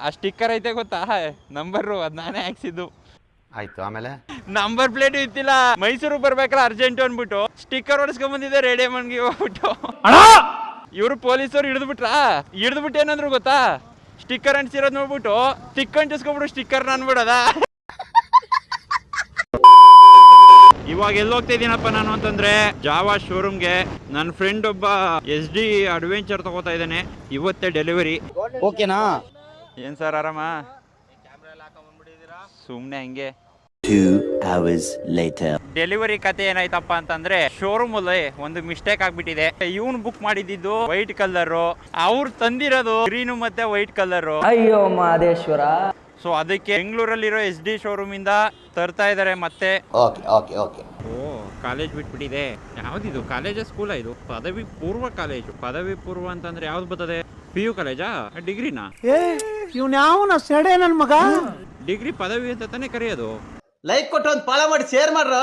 ಆ ಸ್ಟಿಕ್ಕರ್ ಐತೆ ಗೊತ್ತಾ, ನಂಬರು ಅದ್ ನಾನೇ ಹಾಕ್ಸಿದ್ದು. ಆಯ್ತು, ಆಮೇಲೆ ನಂಬರ್ ಪ್ಲೇಟ್ ಇತ್ತಿಲ್ಲ, ಮೈಸೂರಿಗೆ ಬರ್ಬೇಕಲ್ಲ ಅರ್ಜೆಂಟ್ ಅಂದ್ಬಿಟ್ಟು ಸ್ಟಿಕ್ಕರ್ ಹೊಡಿಸ್ಕೊಂಡ್ ಬಂದಿದ್ದೆ ರೇಡಿಯಮ್ಮನ್ಗೆ ಹೋಗ್ಬಿಟ್ಟು. ಇವ್ರು ಪೊಲೀಸರು ಹಿಡಿದ್ಬಿಟ್ಟು ಏನಂದ್ರು ಗೊತ್ತಾ, ಸ್ಟಿಕ್ಕರ್ ಅಂಟಿಸಿರೋದ್ ನೋಡ್ಬಿಟ್ಟು ಸ್ಟಿಕ್ ಅಂಟಿಸ್ಕೊಬಿಟ್ಟು ಸ್ಟಿಕ್ಕರ್ ಅನ್ಬಿಡದ. ಇವಾಗ ಎಲ್ಲಿ ಹೋಗ್ತಾ ಇದೀನಪ್ಪ ನಾನು ಅಂತಂದ್ರೆ ಜಾವಾ ಶೋರೂಮ್ಗೆ. ನನ್ನ ಫ್ರೆಂಡ್ ಒಬ್ಬ SD ಅಡ್ವೆಂಚರ್ ತಗೋತಾ ಇದ್ದಾನೆ, ಇವತ್ತೇ ಡೆಲಿವರಿ. ಓಕೆನಾ? ಏನ್ ಸರ್ ಆರಾಮ? ಸುಮ್ನೆ ಹಂಗೆ. 2 hours later. ಡೆಲಿವರಿ ಕತೆ ಏನಾಯ್ತಪ್ಪ ಅಂತಂದ್ರೆ, ಶೋರೂಮ್ ಅಲ್ಲಿ ಒಂದು ಮಿಸ್ಟೇಕ್ ಆಗ್ಬಿಟ್ಟಿದೆ. ಇವನು ಬುಕ್ ಮಾಡಿದ್ದು ವೈಟ್ ಕಲರ್, ಅವ್ರು ತಂದಿರೋದು ಗ್ರೀನ್ ಮತ್ತೆ ವೈಟ್ ಕಲರ್. ಅಯ್ಯೋ ಮಹದೇಶ್ವರ. ಸೊ ಅದಕ್ಕೆ ಬೆಂಗಳೂರಲ್ಲಿರೋ SD ಶೋರೂಮ್ ಇಂದ ತರ್ತಾ ಇದಾರೆ ಮತ್ತೆ. ಓ ಕಾಲೇಜ್ ಬಿಟ್ಬಿಟ್ಟಿದೆ. ಯಾವ್ದಿದು ಕಾಲೇಜ್ ಸ್ಕೂಲ? ಇದು ಪದವಿ ಪೂರ್ವ ಕಾಲೇಜು. ಪದವಿ ಪೂರ್ವ ಅಂತಂದ್ರೆ ಯಾವ್ದು ಬರ್ತದೆ? PU ಕಾಲೇಜಾ ಡಿಗ್ರಿನಾ? ಇವ್ನ ಯಾವನ ಸೆಡೆ ನನ್ ಮಗ. ಡಿಗ್ರಿ ಪದವಿ ಅಂತ ತಾನೇ ಕರೆಯೋದು. ಲೈಕ್ ಕೊಟ್ಟು ಒಂದು ಫಾಲೋ ಮಾಡಿ ಶೇರ್ ಮಾಡ್ರ.